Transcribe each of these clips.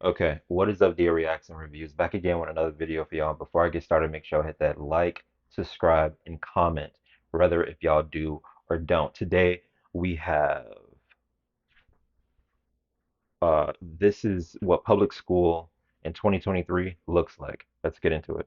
Okay, what is up, dear Reacts and Reviews? Back again with another video for y'all. Before I get started, make sure I hit that like, subscribe, and comment, whether if y'all do or don't. Today we have this is what public school in 2023 looks like. Let's get into it.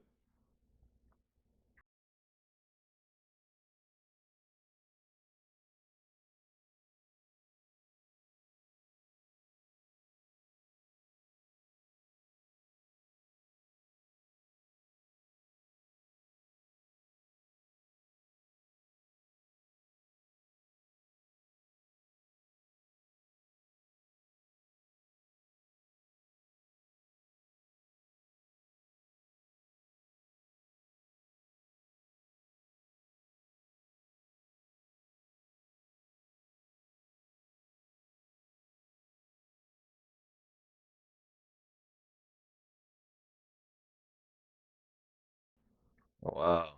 Wow,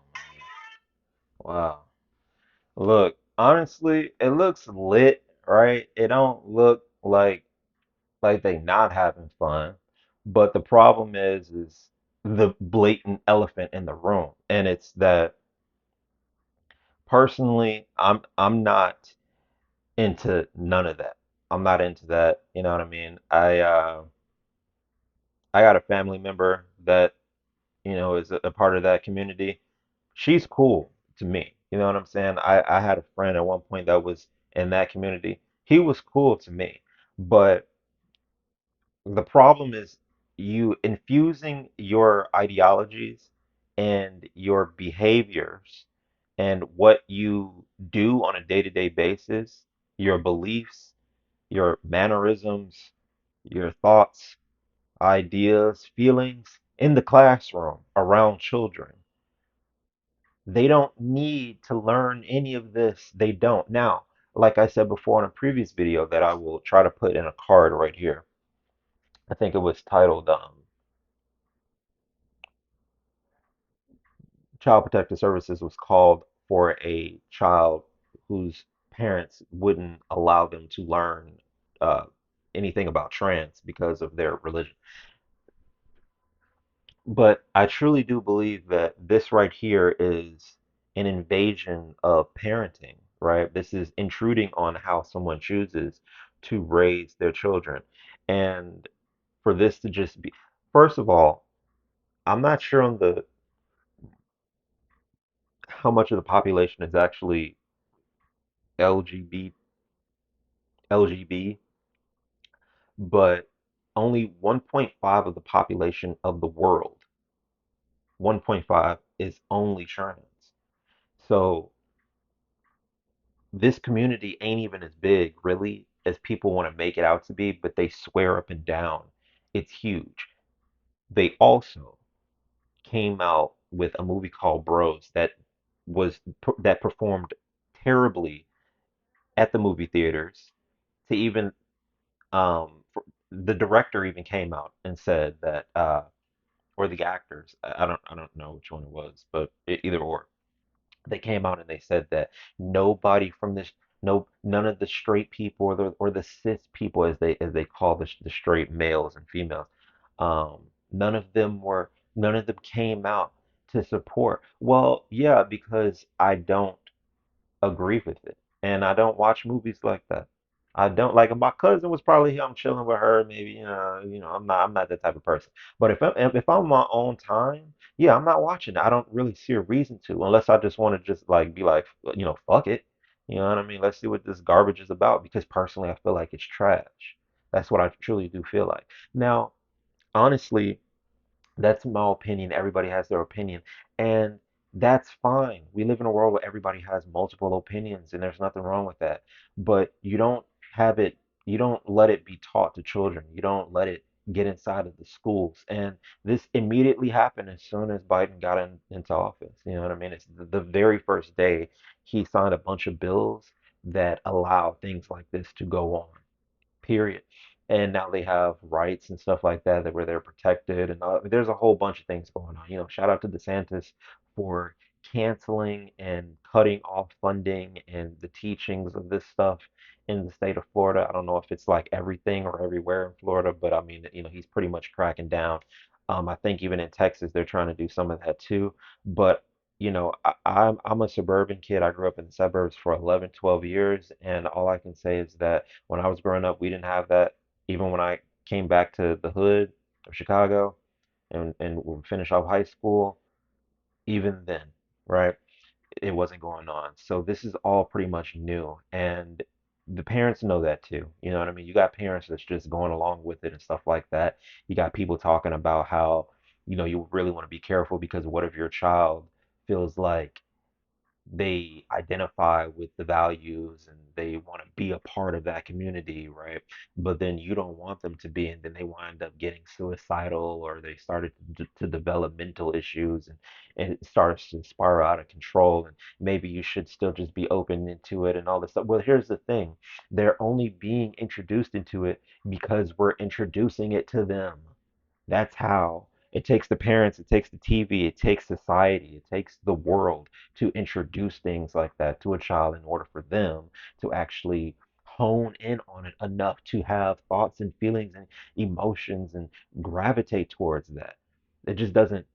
wow. Look, honestly, it looks lit, right? It don't look like they not having fun. But the problem is the blatant elephant in the room. And it's that personally, I'm not into none of that. I'm not into that, you know what I mean? I got a family member that, is a part of that community. She's cool to me. You know what I'm saying? I had a friend at one point that was in that community. He was cool to me. But the problem is you infusing your ideologies and your behaviors and what you do on a day-to-day basis, your beliefs, your mannerisms, your thoughts, ideas, feelings in the classroom around children. They don't need to learn any of this. They don't. Now, like I said before in a previous video that I will try to put in a card right here. I think it was titled Child Protective Services was called for a child whose parents wouldn't allow them to learn uh, anything about trans because of their religion. But I truly do believe that this right here is an invasion of parenting, right? This is intruding on how someone chooses to raise their children. And for this to just be, first of all, I'm not sure on the how much of the population is actually LGBT LGB, but only 1.5 of the population of the world, 1.5 is only trans. So this community ain't even as big, really, as people want to make it out to be, but they swear up and down it's huge. They also came out with a movie called Bros was that performed terribly at the movie theaters to even the director even came out and said that or the actors. I don't know which one it was, but either or. They came out and they said that nobody from this no none of the straight people or the cis people as they call the straight males and females, um, none of them were none of them came out to support. Well, yeah, because I don't agree with it. And I don't watch movies like that. I don't like my cousin was probably here. I'm chilling with her, maybe, I'm not that type of person. But if I'm on my own time, yeah, I'm not watching it. I don't really see a reason to, unless I just want to just like be like, fuck it. You know what I mean? Let's see what this garbage is about. Because personally, I feel like it's trash. That's what I truly do feel like. Now, honestly, that's my opinion. Everybody has their opinion, and that's fine. We live in a world where everybody has multiple opinions, and there's nothing wrong with that. But have it, you don't let it be taught to children. You don't let it get inside of the schools. And this immediately happened as soon as Biden got into office. You know what I mean? It's the very first day he signed a bunch of bills that allow things like this to go on, period. And now they have rights and stuff like that, where they're protected, and there's a whole bunch of things going on. Shout out to DeSantis for canceling and cutting off funding and the teachings of this stuff in the state of Florida. I don't know if it's like everything or everywhere in Florida, but I mean, he's pretty much cracking down. I think even in Texas, they're trying to do some of that too. But I'm a suburban kid. I grew up in the suburbs for 11, 12 years, and all I can say is that when I was growing up, we didn't have that. Even when I came back to the hood of Chicago and we finish off high school, even then, right? It wasn't going on. So this is all pretty much new, and the parents know that too. You know what I mean? You got parents that's just going along with it and stuff like that. You got people talking about how, you really want to be careful because what if your child feels like they identify with the values and they want to be a part of that community, right? But then you don't want them to be, and then they wind up getting suicidal or they started to develop mental issues and it starts to spiral out of control. And maybe you should still just be open into it and all this stuff. Well, here's the thing, they're only being introduced into it because we're introducing it to them. That's how. It takes the parents, it takes the TV, it takes society, it takes the world to introduce things like that to a child in order for them to actually hone in on it enough to have thoughts and feelings and emotions and gravitate towards that. It just doesn't.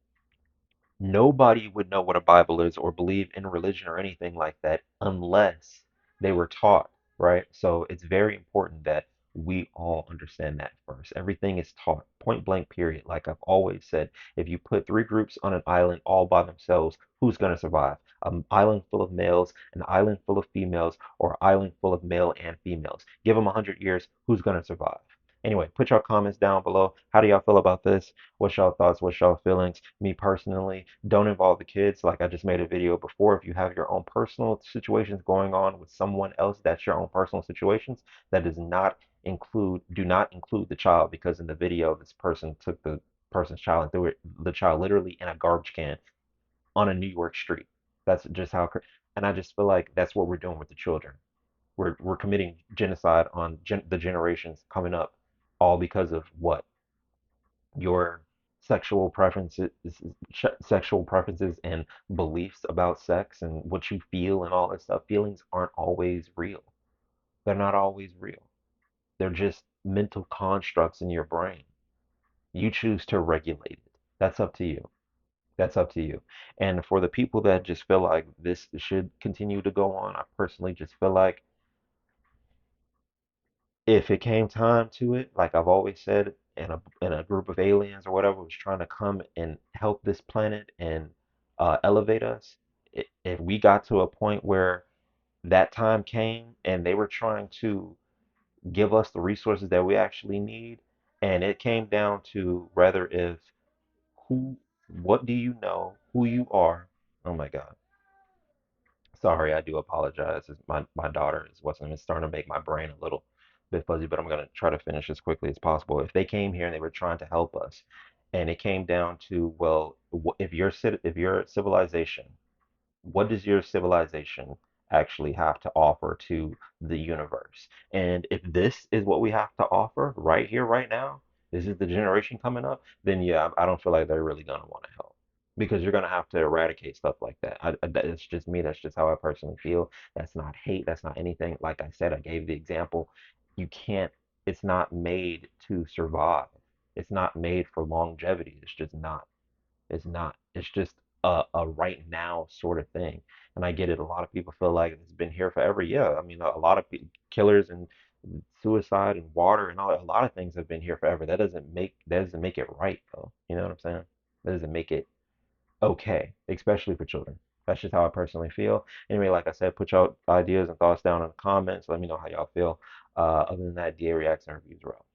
Nobody would know what a Bible is or believe in religion or anything like that unless they were taught, right? So it's very important that we all understand that first. Everything is taught, point blank, period. Like I've always said, if you put three groups on an island all by themselves, who's going to survive? An island full of males, an island full of females, or an island full of male and females. Give them 100 years, who's going to survive? Anyway, put your comments down below. How do y'all feel about this? What's y'all thoughts? What's y'all feelings? Me personally, don't involve the kids. Like I just made a video before. If you have your own personal situations going on with someone else, that's your own personal situations. That does not do not include the child because in the video, this person took the person's child and threw the child literally in a garbage can on a New York street. That's just how, and I just feel like that's what we're doing with the children. We're committing genocide on the generations coming up, all because of what? Your sexual preferences and beliefs about sex and what you feel and all that stuff. Feelings aren't always real. They're not always real. They're just mental constructs in your brain. You choose to regulate it. That's up to you. That's up to you. And for the people that just feel like this should continue to go on, I personally just feel like if it came time to it, like I've always said, and a group of aliens or whatever was trying to come and help this planet and elevate us, if we got to a point where that time came and they were trying to give us the resources that we actually need, and it came down to whether if who, what do you know, who you are. Oh my God. Sorry, I do apologize. My daughter is what's it's starting to make my brain a little bit fuzzy, but I'm gonna try to finish as quickly as possible. If they came here and they were trying to help us, and it came down to, well, if you're a civilization, what does your civilization actually have to offer to the universe? And if this is what we have to offer right here, right now, this is the generation coming up, then yeah, I don't feel like they're really gonna want to help because you're gonna have to eradicate stuff like that. It's just me. That's just how I personally feel. That's not hate. That's not anything. Like I said, I gave the example. You can't. It's not made to survive. It's not made for longevity. It's just not. It's not. It's just a right now sort of thing. And I get it. A lot of people feel like it's been here forever. Yeah, I mean, a lot of killers and suicide and water and all a lot of things have been here forever. That doesn't make it right though. You know what I'm saying? That doesn't make it okay, especially for children. That's just how I personally feel. Anyway, like I said, put your ideas and thoughts down in the comments. Let me know how y'all feel. Other than that, DA Reacts and Reviews are out.